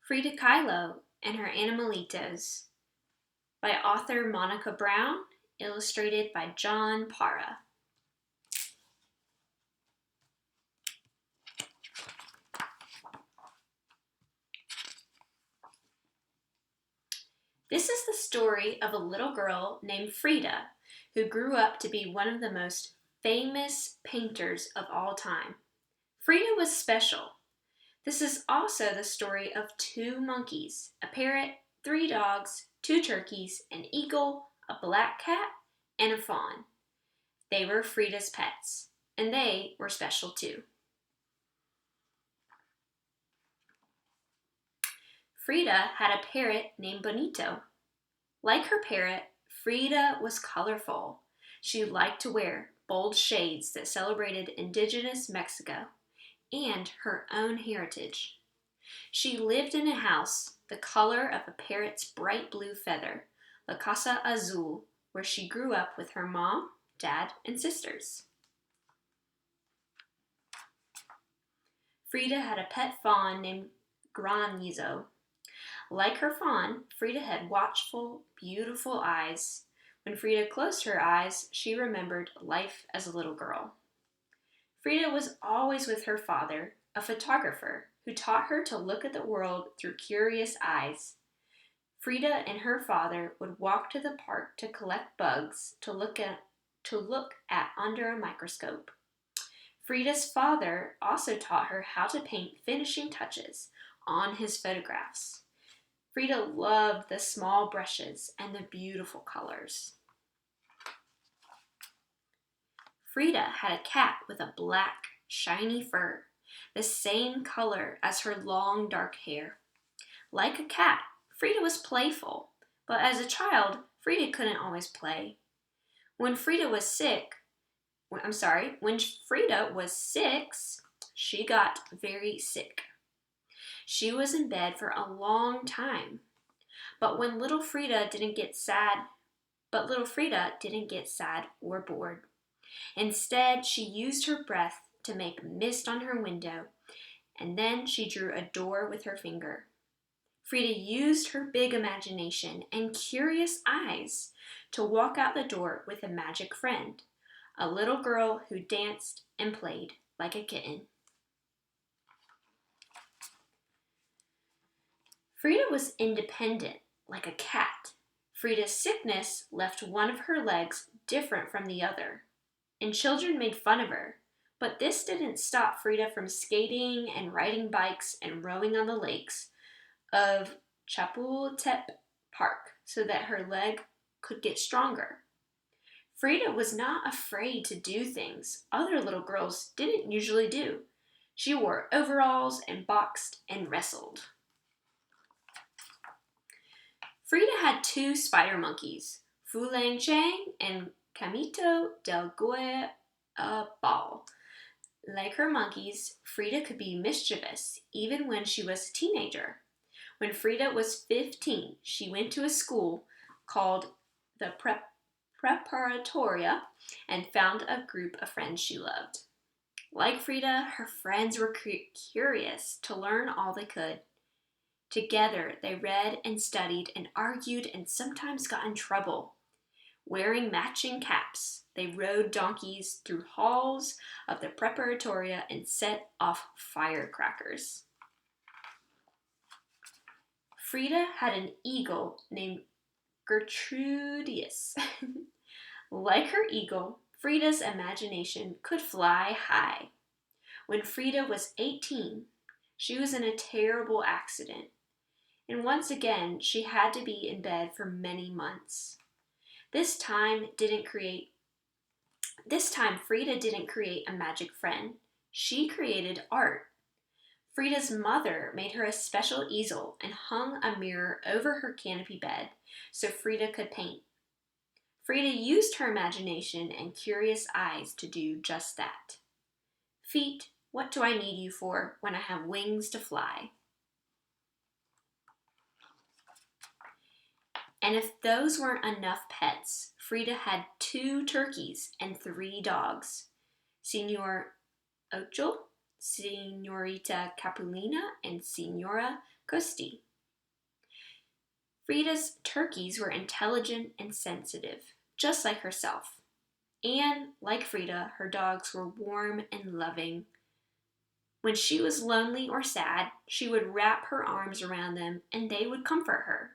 Frida Kahlo and Her Animalitos by author Monica Brown, illustrated by John Parra. This is the story of a little girl named Frida who grew up to be one of the most famous painters of all time. Frida was special. This is also the story of two monkeys, a parrot, three dogs, two turkeys, an eagle, a black cat, and a fawn. They were Frida's pets, and they were special too. Frida had a parrot named Bonito. Like her parrot, Frida was colorful. She liked to wear bold shades that celebrated indigenous Mexico and her own heritage. She lived in a house the color of a parrot's bright blue feather, La Casa Azul, where she grew up with her mom, dad, and sisters. Frida had a pet fawn named Granizo. Like her fawn, Frida had watchful, beautiful eyes. When Frida closed her eyes, she remembered life as a little girl. Frida was always with her father, a photographer, who taught her to look at the world through curious eyes. Frida and her father would walk to the park to collect bugs to look at under a microscope. Frida's father also taught her how to paint finishing touches on his photographs. Frida loved the small brushes and the beautiful colors. Frida had a cat with a black, shiny fur, the same color as her long, dark hair. Like a cat, Frida was playful, but as a child, Frida couldn't always play. When Frida was 6, she got very sick. She was in bed for a long time. But little Frida didn't get sad or bored. Instead, she used her breath to make mist on her window, and then she drew a door with her finger. Frida used her big imagination and curious eyes to walk out the door with a magic friend, a little girl who danced and played like a kitten. Frida was independent, like a cat. Frida's sickness left one of her legs different from the other, and children made fun of her. But this didn't stop Frida from skating and riding bikes and rowing on the lakes of Chapultepec Park so that her leg could get stronger. Frida was not afraid to do things other little girls didn't usually do. She wore overalls and boxed and wrestled. Frida had two spider monkeys, Fulang Chang and Camito del Goya-Ball. Like her monkeys, Frida could be mischievous even when she was a teenager. When Frida was 15, she went to a school called the Preparatoria and found a group of friends she loved. Like Frida, her friends were curious to learn all they could. Together, they read and studied and argued and sometimes got in trouble. Wearing matching caps, they rode donkeys through halls of the preparatoria and set off firecrackers. Frida had an eagle named Gertrudius. Like her eagle, Frida's imagination could fly high. When Frida was 18, she was in a terrible accident, and once again she had to be in bed for many months. This time Frida didn't create a magic friend. She created art. Frida's mother made her a special easel and hung a mirror over her canopy bed so Frida could paint. Frida used her imagination and curious eyes to do just that. Feet, what do I need you for when I have wings to fly? And if those weren't enough pets, Frida had 2 turkeys and 3 dogs, Senor Ochel, Senorita Capulina and Senora Costi. Frida's turkeys were intelligent and sensitive, just like herself. And, like Frida, her dogs were warm and loving. When she was lonely or sad, she would wrap her arms around them and they would comfort her.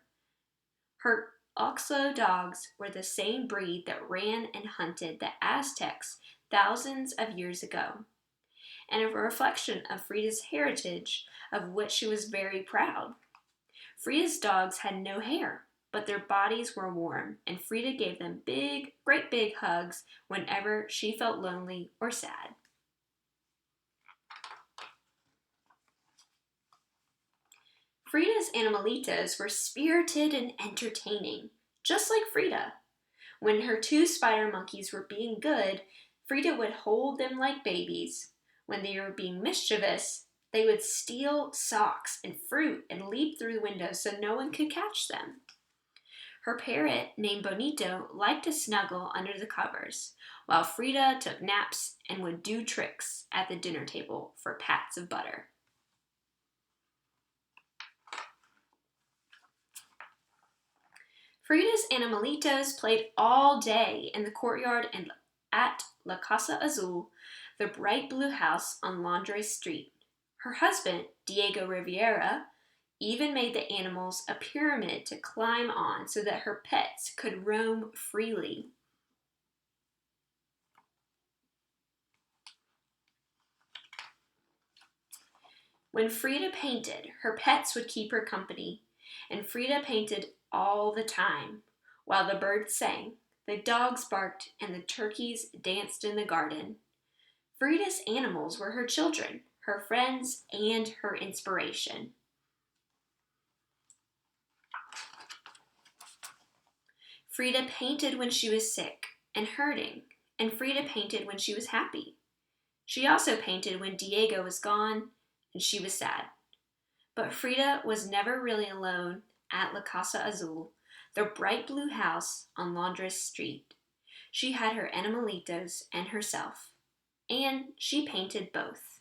Her Oxlo dogs were the same breed that ran and hunted the Aztecs thousands of years ago, and a reflection of Frida's heritage, of which she was very proud. Frida's dogs had no hair, but their bodies were warm, and Frida gave them great big hugs whenever she felt lonely or sad. Frida's Animalitos were spirited and entertaining, just like Frida. When her two spider monkeys were being good, Frida would hold them like babies. When they were being mischievous, they would steal socks and fruit and leap through the windows so no one could catch them. Her parrot, named Bonito, liked to snuggle under the covers, while Frida took naps and would do tricks at the dinner table for pats of butter. Frida's Animalitos played all day in the courtyard and at La Casa Azul, the bright blue house on Londres Street. Her husband, Diego Riviera, even made the animals a pyramid to climb on so that her pets could roam freely. When Frida painted, her pets would keep her company, and Frida painted all the time, while the birds sang, the dogs barked, and the turkeys danced in the garden. Frida's animals were her children, her friends, and her inspiration. Frida painted when she was sick and hurting, and Frida painted when she was happy. She also painted when Diego was gone and she was sad. But Frida was never really alone at La Casa Azul, the bright blue house on Londres Street. She had her Animalitos and herself, and she painted both.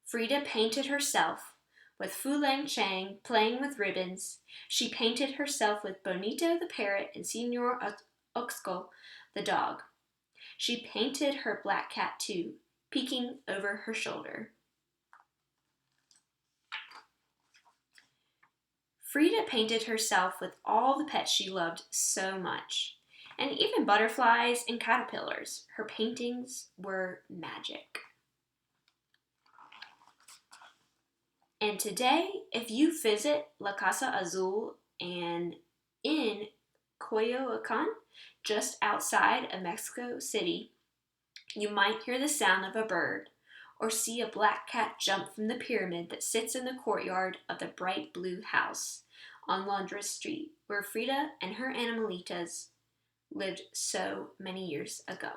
Frida painted herself with Fu Lang Chang playing with ribbons. She painted herself with Bonito the parrot and Senor Oxco the dog. She painted her black cat too, peeking over her shoulder. Frida painted herself with all the pets she loved so much, and even butterflies and caterpillars. Her paintings were magic. And today, if you visit La Casa Azul and in Coyoacan, just outside of Mexico City, you might hear the sound of a bird or see a black cat jump from the pyramid that sits in the courtyard of the bright blue house on Londres Street, where Frida and her Animalitas lived so many years ago.